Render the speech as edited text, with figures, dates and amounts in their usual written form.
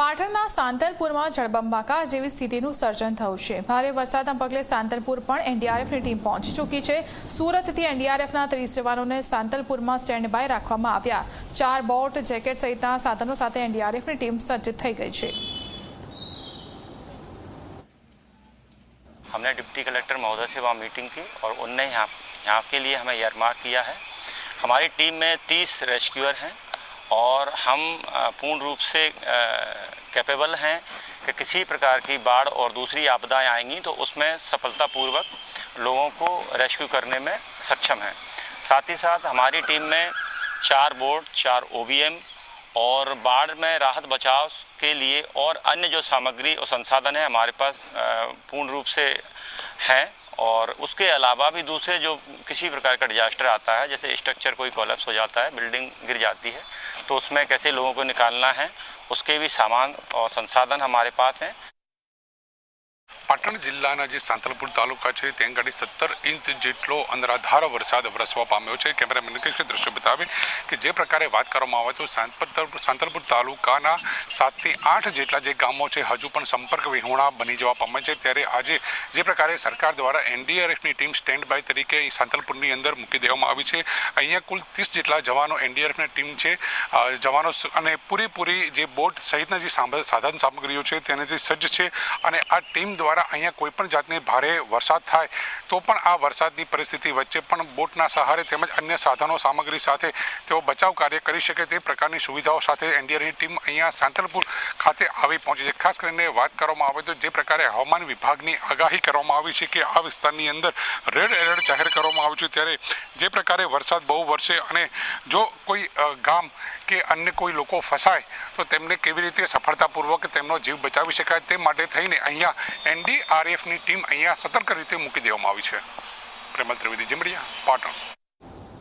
પાટણના સાંતલપુરમાં જળબંબાકાર જેવી સ્થિતિનું સર્જન થયું છે। ભારે વરસાદના પગલે સાંતલપુર પણ એનડીઆરએફની ટીમ પહોંચી ચૂકી છે। સુરતથી એનડીઆરએફના 30 જવાનોને સાંતલપુરમાં સ્ટેન્ડ બાય રાખવામાં આવ્યા। 4 બોટ, જેકેટ સહિતના સાધનો સાથે એનડીઆરએફની ટીમ સજ્જ થઈ ગઈ છે। हमने डिप्टी कलेक्टर महोदय से वहाँ मीटिंग की और उनने यहाँ के लिए हमें ईयरमार्क किया है। हमारी टीम में 30 रेस्क्यूअर हैं और हम पूर्ण रूप से कैपेबल हैं कि किसी प्रकार की बाढ़ और दूसरी आपदाएं आएंगी तो उसमें सफलतापूर्वक लोगों को रेस्क्यू करने में सक्षम हैं। साथ ही साथ हमारी टीम में 4 बोट, 4 OBM और बाढ़ में राहत बचाव के लिए और अन्य जो सामग्री और संसाधन है हमारे पास पूर्ण रूप से हैं। और उसके अलावा भी दूसरे जो किसी प्रकार का डिजास्टर आता है, जैसे स्ट्रक्चर कोई कोलैप्स हो जाता है, बिल्डिंग गिर जाती है, तो उसमें कैसे लोगों को निकालना है उसके भी सामान और संसाधन हमारे पास हैं। પાટણ જિલ્લાના જે સાંતલપુર તાલુકા છે ત્યાં આગળ 17 ઇંચ જેટલો અનરાધાર વરસાદ વરસવા પામ્યો છે। કેમેરામેન નિકેશ દ્રશ્ય બતાવે કે જે પ્રકારે વાત કરવામાં આવે તો સાંતલપુર તાલુકાના 7 થી 8 જેટલા જે ગામો છે હજુ પણ સંપર્ક વિહોણા બની જવા પામ્યા છે। ત્યારે આજે જે પ્રકારે સરકાર દ્વારા એનડીઆરએફની ટીમ સ્ટેન્ડ બાય તરીકે સાંતલપુરની અંદર મૂકી દેવામાં આવી છે। અહીંયા કુલ 30 જેટલા જવાનો એનડીઆરએફની ટીમ છે, જવાનો અને પૂરેપૂરી જે બોટ સહિતના જે સાધન સામગ્રીઓ છે તેનાથી સજ્જ છે। અને આ ટીમ દ્વારા અહીંયા કોઈ પણ જાતની ભારે વરસાદ થાય તો પણ આ વરસાદની પરિસ્થિતિ વચ્ચે પણ બોટના સહારે તેમજ અન્ય સાધનો સામગ્રી સાથે તેઓ બચાવ કાર્ય કરી શકે તે પ્રકારની સુવિધાઓ સાથે એનડીઆરએફની ટીમ અહીંયા સાંતલપુર ખાતે આવી પહોંચી છે। ખાસ કરીને વાત કરવામાં આવે તો જે પ્રકારે હવામાન વિભાગની આગાહી કરવામાં આવી છે કે આ વિસ્તારની અંદર રેડ એલર્ટ જાહેર કરવામાં આવ્યું છે, ત્યારે જે પ્રકારે વરસાદ બહુ વરસે અને જો કોઈ ગામ કે અન્ય કોઈ લોકો ફસાય તો તેમને કેવી રીતે સફળતાપૂર્વક તેમનો જીવ બચાવી શકાય તે માટે થઈને અહીંયા એનડીઆરએફની ટીમ અહીંયા સતર્ક રીતે મૂકી દેવામાં આવી છે। પ્રેમલ ત્રિવેદી, જમડિયા, પાટણ।